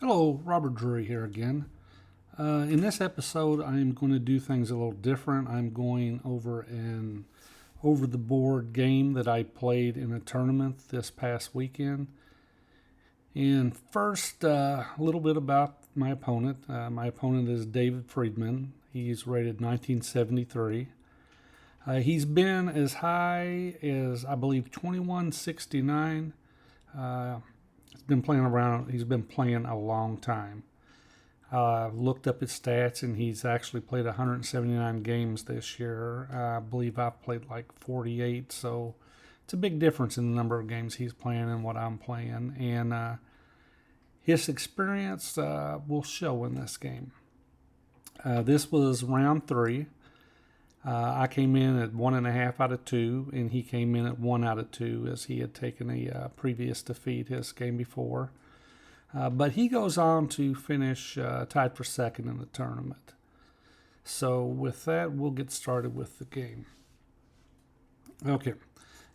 Hello, Robert Drury here again. In this episode, I'm going to do things a little different. I'm going over an over the board game that I played in a tournament this past weekend. And first, a little bit about my opponent. My opponent is David Friedman. He's rated 1973. He's been as high as, I believe, 2169. He's been playing around. He's been playing a long time. Looked up his stats, and he's actually played 179 games this year. I believe I've played like 48, so it's a big difference in the number of games he's playing and what I'm playing. And his experience will show in this game. This was round 3. I came in at 1.5 out of 2, and he came in at 1 out of 2 as he had taken a previous defeat his game before. But he goes on to finish tied for second in the tournament. So with that, we'll get started with the game. Okay,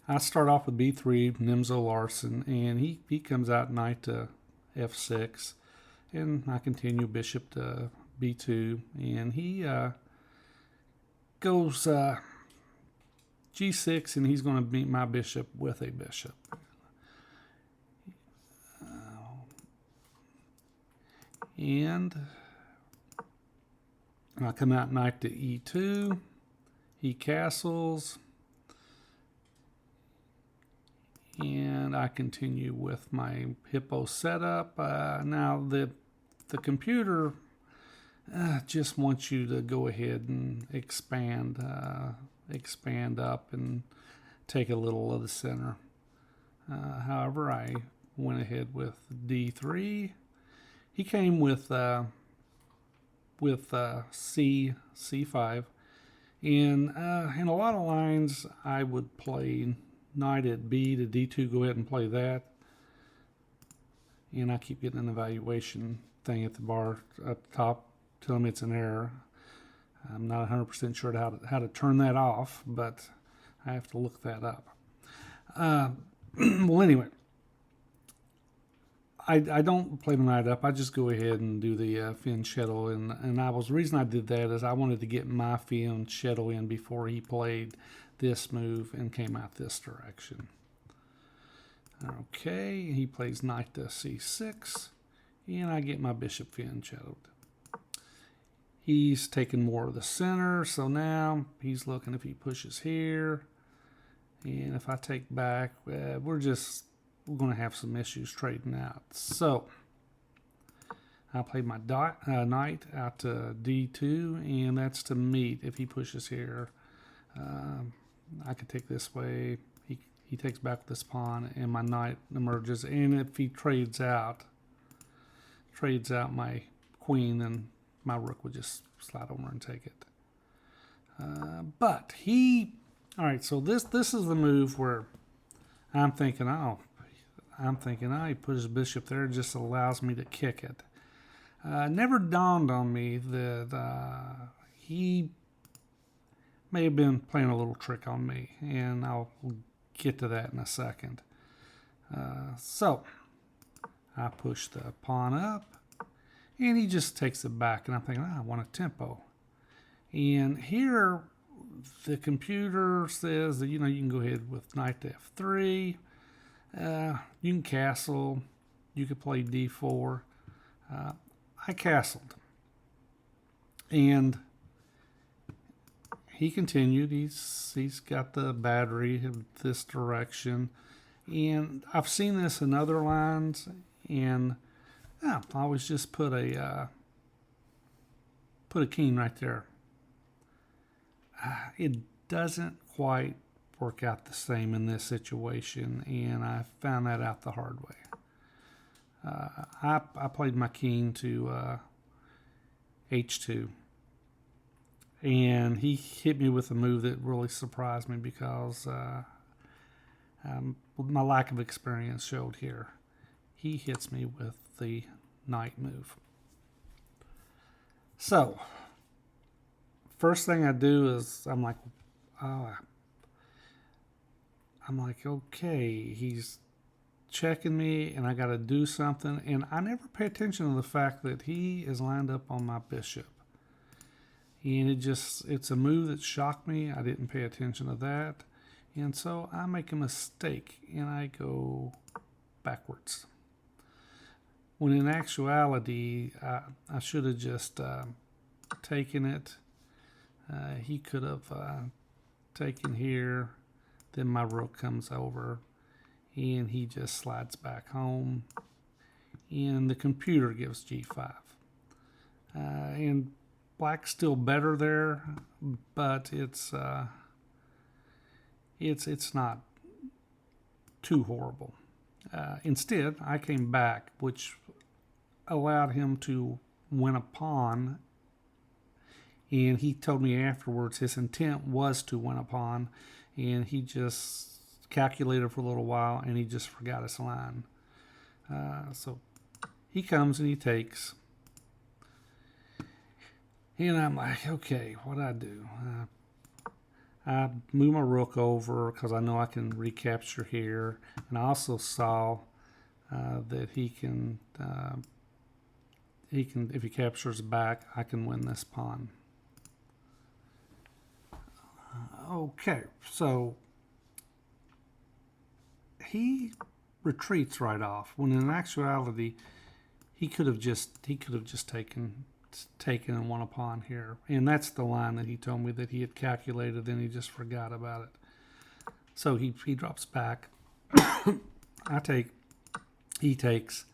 I start off with B3, Nimzo Larson, and he comes out knight to F6, and I continue bishop to B2, and he goes G6, and he's going to beat my bishop with a bishop. And I come out knight to E2. He castles. And I continue with my Hippo setup. Now the computer just wants you to go ahead and expand up and take a little of the center. However, I went ahead with D3. He came with C5, and in a lot of lines I would play knight at B to D2. Go ahead and play that, and I keep getting an evaluation thing at the bar up top telling me it's an error. I'm not 100% sure how to turn that off, but I have to look that up. Well, anyway. I don't play the knight up. I just go ahead and do the fianchetto, and the reason I did that is I wanted to get my fianchetto in before he played this move and came out this direction. Okay, he plays knight to C6, and I get my bishop fianchettoed. He's taking more of the center, so now he's looking if he pushes here, and if I take back, we're going to have some issues trading out. So I played my knight out to D2, and that's to meet if he pushes here. I could take this way. He takes back this pawn, and my knight emerges. And if he trades out my queen, then my rook would just slide over and take it. But all right. So this is the move where I'm thinking, he put his bishop there, just allows me to kick it. Never dawned on me that he may have been playing a little trick on me, and I'll get to that in a second. So I push the pawn up, and he just takes it back, and I'm thinking, I want a tempo. And here the computer says that you can go ahead with knight to F3. You can castle. You could play D4. I castled. And he continued. He's got the battery in this direction. And I've seen this in other lines. And I always just put a king right there. It doesn't quite work out the same in this situation, and I found that out the hard way. I played my king to H2, and he hit me with a move that really surprised me because my lack of experience showed here. He hits me with the knight move. So, first thing I do is I'm like, okay, he's checking me and I got to do something. And I never pay attention to the fact that he is lined up on my bishop. And it's a move that shocked me. I didn't pay attention to that. And so I make a mistake and I go backwards. When in actuality, I should have just taken it. He could have taken here. Then my rook comes over and he just slides back home. And the computer gives g5. And black's still better there, but it's not too horrible. Instead, I came back, which allowed him to win a pawn. And he told me afterwards his intent was to win a pawn, and he just calculated for a little while, and he just forgot his line. So he comes and he takes. And I'm like, okay, what do I do? I move my rook over because I know I can recapture here. And I also saw that he can, if he captures back, I can win this pawn. Okay, so he retreats right off when in actuality he could have just taken and won a pawn here, and that's the line that he told me that he had calculated and he just forgot about it. So he drops back. I take, he takes,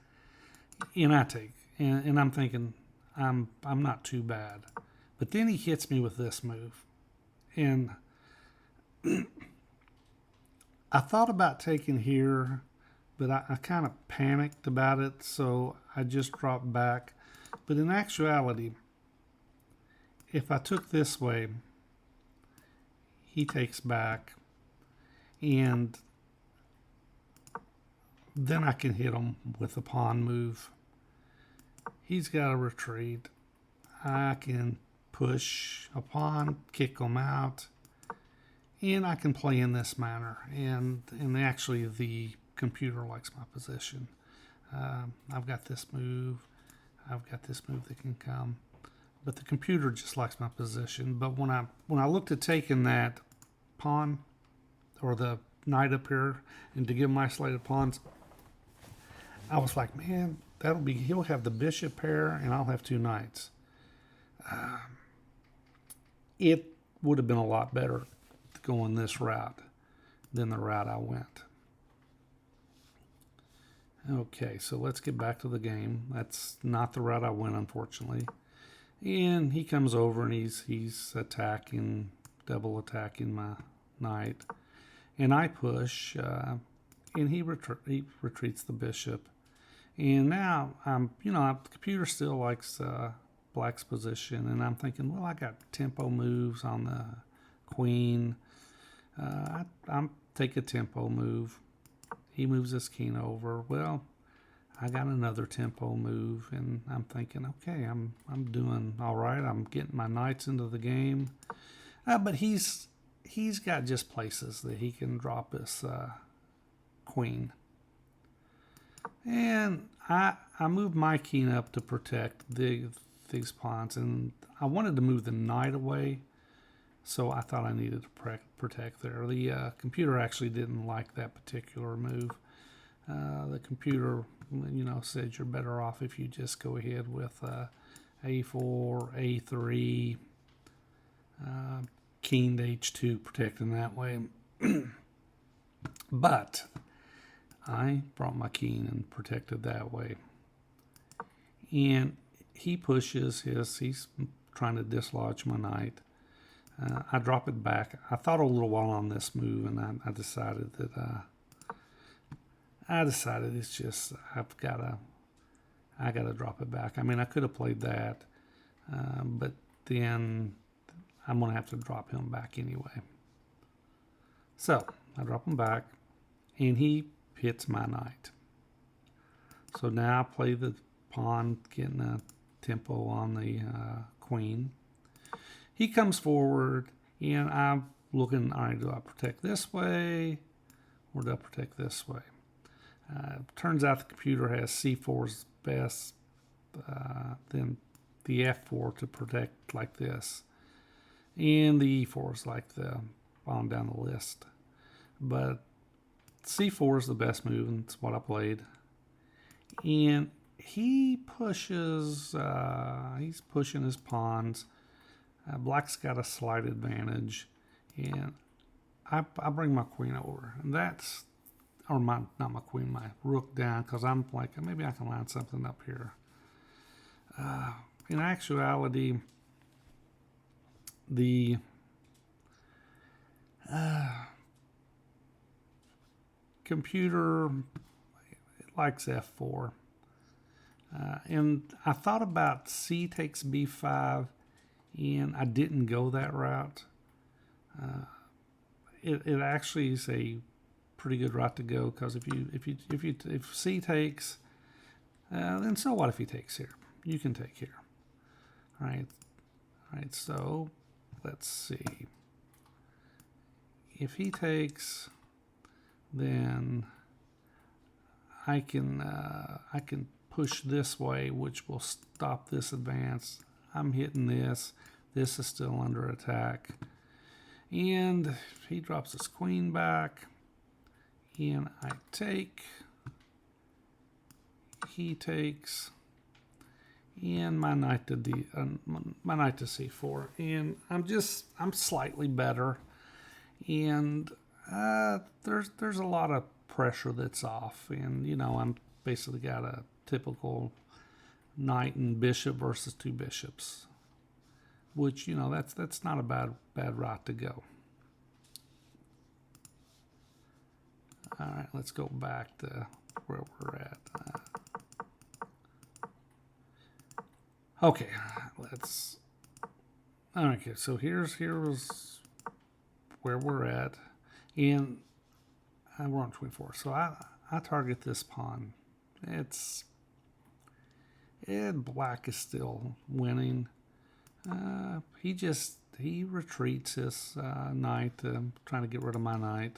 and I take, and I'm thinking I'm not too bad, but then he hits me with this move. And I thought about taking here, but I kind of panicked about it, so I just dropped back. But in actuality, if I took this way, he takes back, and then I can hit him with a pawn move. He's got to retreat. I can push a pawn, kick him out, and I can play in this manner. And actually, the computer likes my position. I've got this move. I've got this move that can come, but the computer just likes my position. But when I looked at taking that pawn or the knight up here and to give him isolated pawns, I was like, man, he'll have the bishop pair and I'll have two knights. It would have been a lot better going this route than the route I went. Okay, so let's get back to the game. That's not the route I went, unfortunately. And he comes over and he's attacking, double attacking my knight. And I push, and he retreats the bishop. And now the computer still likes black's position, and I'm thinking, well, I got tempo moves on the queen. I'm take a tempo move. He moves his king over. Well, I got another tempo move, and I'm thinking, okay, I'm doing all right. I'm getting my knights into the game, but he's got just places that he can drop his queen. And I moved my king up to protect these pawns, and I wanted to move the knight away, so I thought I needed to protect there. The computer actually didn't like that particular move. The computer, said you're better off if you just go ahead with A4, A3, king to H2, protecting that way. But I brought my king and protected that way. And he pushes he's trying to dislodge my knight. I drop it back. I thought a little while on this move, and I decided that it's just I gotta drop it back. I mean, I could have played that, but then I'm gonna have to drop him back anyway. So I drop him back, and he hits my knight. So now I play the pawn, getting a tempo on the queen. He comes forward, and I'm looking, all right, do I protect this way, or do I protect this way? Turns out the computer has C4's best, then the F4 to protect like this. And the E4 is like the on down the list. But C4 is the best move, and it's what I played. And he pushes, he's pushing his pawns. Black's got a slight advantage. And I bring my queen over. And that's, or not my queen, my rook down, because I'm like, maybe I can line something up here. In actuality, the computer likes F4. And I thought about C takes B5, and I didn't go that route. It actually is a pretty good route to go, because if C takes, then so what if he takes here? You can take here. All right. So let's see. If he takes, then I can push this way, which will stop this advance. I'm hitting this. This is still under attack. And he drops his queen back. And I take. He takes. And my knight to C4. And I'm slightly better. And there's a lot of pressure that's off. And, I'm basically got a typical knight and bishop versus two bishops, which that's not a bad route to go. All right, let's go back to where we're at. Okay, okay, so here's where we're at, and we're on 24. So I target this pawn. Black is still winning. He retreats his knight, trying to get rid of my knight.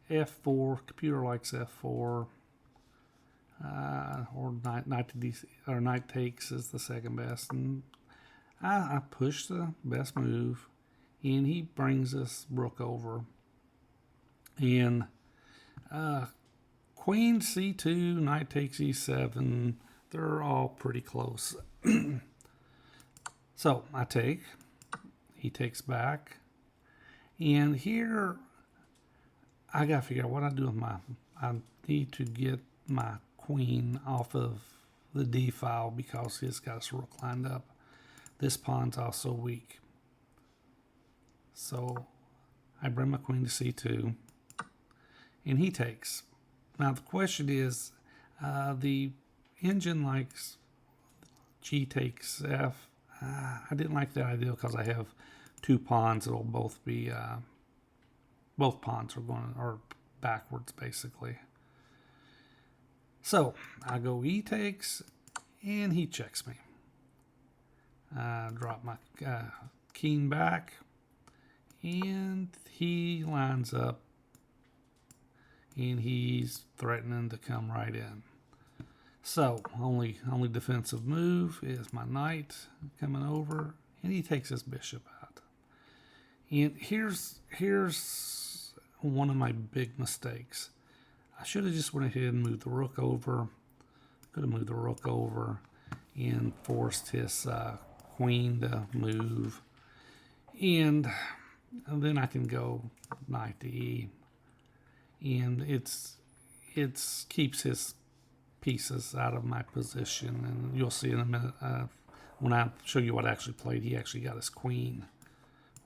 F4, computer likes F4. Or knight to D, or knight takes is the second best, and I push the best move, and he brings this rook over, and queen C2, knight takes E7. They're all pretty close. So I take, he takes back, and here I gotta figure out what I do with I need to get my queen off of the D file because he's got his rook lined up. This pawn's also weak. So I bring my queen to C2, and he takes. Now the question is, the engine likes G takes F. I didn't like that idea because I have two pawns that will both be, both pawns are backwards basically. So I go E takes, and he checks me. I drop my king back, and he lines up, and he's threatening to come right in. So only defensive move is my knight coming over, and he takes his bishop out. And here's one of my big mistakes. I should have just went ahead and moved the rook over. Could have moved the rook over and forced his queen to move. And then I can go knight to E. And it's keeps his pieces out of my position. And you'll see in a minute when I show you what I actually played, he actually got his queen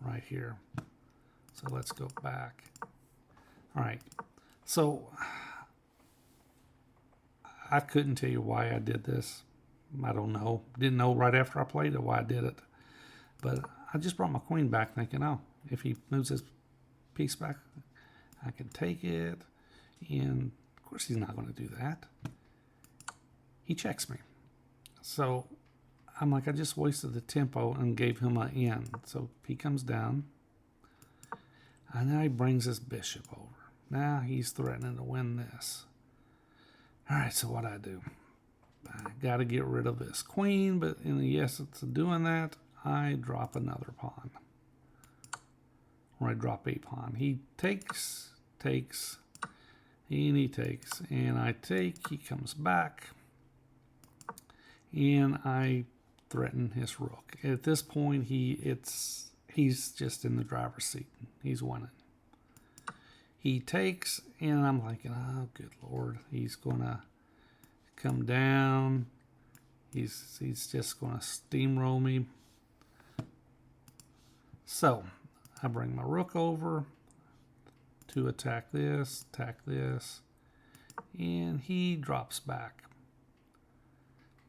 right here. So let's go back. All right. So I couldn't tell you why I did this. I don't know. Didn't know right after I played it why I did it. But I just brought my queen back thinking, oh, if he moves his piece back, I can take it. And of course he's not going to do that. He checks me. So I'm like, I just wasted the tempo and gave him an in. So he comes down. And now he brings his bishop over. Now he's threatening to win this. All right, so what I do? I got to get rid of this queen, but in the essence of doing that, I drop another pawn. Or I drop a pawn. He takes, and he takes, and I take. He comes back, and I threaten his rook. At this point, he's just in the driver's seat. He's winning. He takes, and I'm thinking, oh, good Lord, he's gonna come down. He's just gonna steamroll me. So I bring my rook over to attack this, and he drops back.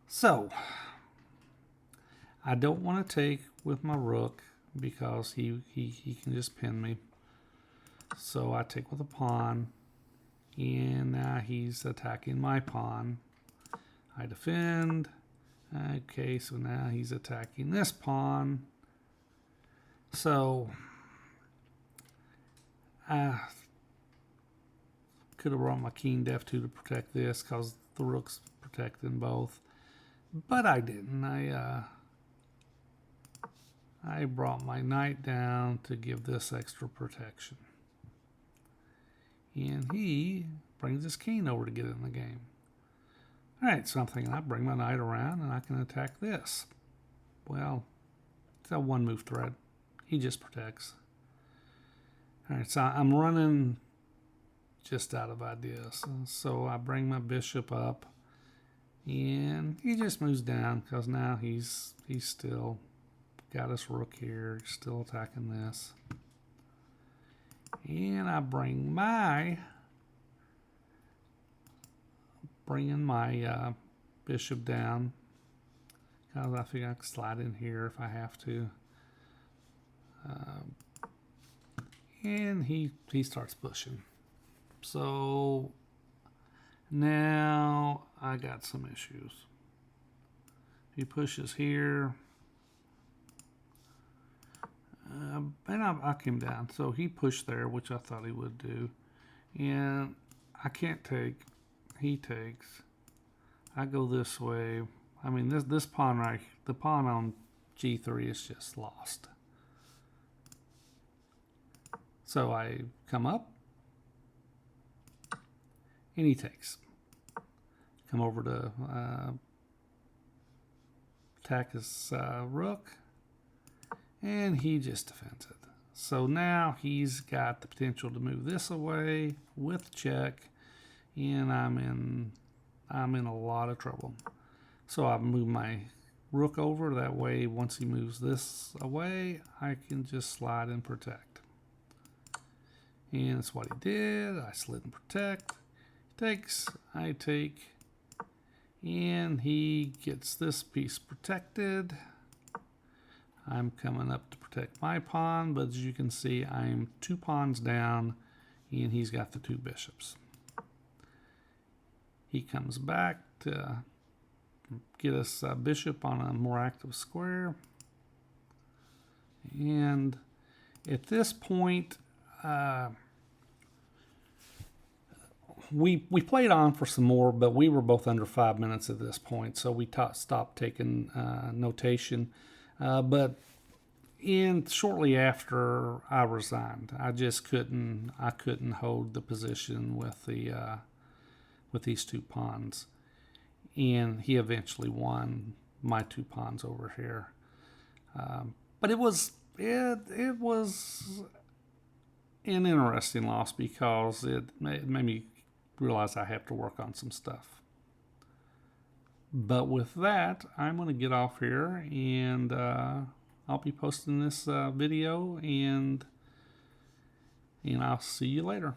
So I don't want to take with my rook because he can just pin me. So I take with a pawn, and now he's attacking my pawn. I defend. Okay, so now he's attacking this pawn. So I could have brought my king to f2 to protect this because the rook's protecting both, but I didn't. I brought my knight down to give this extra protection. And he brings his king over to get in the game. All right, so I'm thinking I bring my knight around and I can attack this. Well, it's a one move threat. He just protects. All right, so I'm running just out of ideas. So I bring my bishop up, and he just moves down because now he's still got his rook here, still attacking this. And I bring my bishop down because I think I can slide in here if I have to. And he starts pushing. So now I got some issues. He pushes here. And I came down. So he pushed there, which I thought he would do. And I can't take. He takes. I go this way. I mean, this pawn right, the pawn on g3 is just lost. So I come up, and he takes. Come over to attack his rook, and he just defends it. So now he's got the potential to move this away with check, and I'm in a lot of trouble. So I move my rook over. That way, once he moves this away, I can just slide and protect. And that's what he did. I slid and protect. He takes, I take, and he gets this piece protected. I'm coming up to protect my pawn, but as you can see, I'm 2 pawns down, and he's got the 2 bishops. He comes back to get us a bishop on a more active square. And at this point, we played on for some more, but we were both under 5 minutes at this point, so we stopped taking notation. But shortly after I resigned, I just couldn't hold the position with these 2 pawns, and he eventually won my 2 pawns over here. But it was an interesting loss because it made me realize I have to work on some stuff. But with that, I'm going to get off here, and I'll be posting this video, and I'll see you later.